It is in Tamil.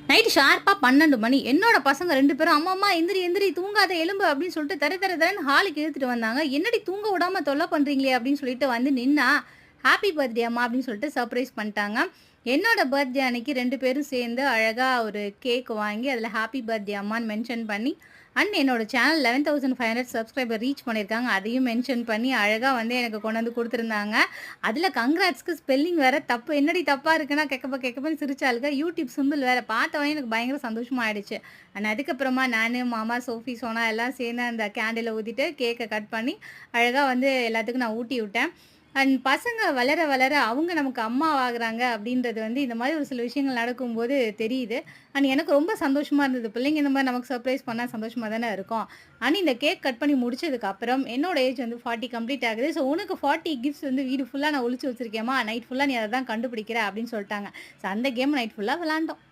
நைட்டு ஷார்ப்பா 12 மணி. என்னோட பசங்க 2 பேரும், "அம்மம்மா எந்திரி எந்திரி தூங்காத எழும்பு" அப்படின்னு சொல்லிட்டு தர தர தரன்னு ஹாலுக்கு இழுத்துட்டு வந்தாங்க. "என்னடி தூங்க விடாம தொல்ல பண்றீங்களே" அப்படின்னு சொல்லிட்டு வந்து நின்னா, "ஹாப்பி பர்த்டே அம்மா" அப்படின்னு சொல்லிட்டு சர்ப்ரைஸ் பண்ணிட்டாங்க. என்னோட பர்த்டே அன்னைக்கு 2 பேரும் சேர்ந்து அழகா ஒரு கேக் வாங்கி, அதில ஹாப்பி பர்த்டே அம்மான்னு மென்ஷன் பண்ணி, அண்ட் என்னோட சேனல் 11,500 சப்ஸ்கிரைபர் ரீச் பண்ணியிருக்காங்க. அதையும் மென்ஷன் பண்ணி அழகா வந்து எனக்கு கொண்டு வந்து குடுத்துருந்தாங்க. அதில கங்ராட்ஸ்க்கு ஸ்பெல்லிங் வேற தப்பு. என்னடி தப்பா இருக்குன்னா, கெக்கப்ப கெக்கப்பன்னு சிரிச்சாளுக. யூடியூப் சிம்பிள் வேற. பார்த்தவொடனே எனக்கு பயங்கர சந்தோஷமா ஆயிடுச்சு. அண்ட் அதுக்கப்புறமா நானு, மாமா, சோஃபி, சோனா எல்லாம் சேர்ந்து அந்த கேண்டில ஊதிட்டு, கேக்க கட் பண்ணி, அழகா வந்து எல்லாத்துக்கும் நான் ஊட்டி விட்டேன். அண்ட் பசங்க வளர வளர அவங்க நமக்கு அம்மா ஆகுறாங்க அப்படின்றது வந்து இந்த மாதிரி ஒரு சில விஷயங்கள் நடக்கும்போது தெரியுது. அண்ட் எனக்கு ரொம்ப சந்தோஷமா இருந்தது. பிள்ளைங்க இந்த மாதிரி நமக்கு சர்ப்ரைஸ் பண்ணா சந்தோஷமா தானே இருக்கும். அண்ட் இந்த கேக் கட் பண்ணி முடிச்சதுக்கு அப்புறம் என்னோட ஏஜ் வந்து 40 கம்ப்ளீட் ஆகுது. ஸோ உனக்கு 40 கிஃப்ட்ஸ் வந்து வீடு ஃபுல்லா நான் ஒளிச்சு வச்சிருக்கேம்மா. நைட் ஃபுல்லா நீ அத தான் கண்டுபிடிக்கிற அப்படின்னு சொல்லிட்டாங்க. ஸோ அந்த கேம் நைட் ஃபுல்லா விளையாண்டோம்.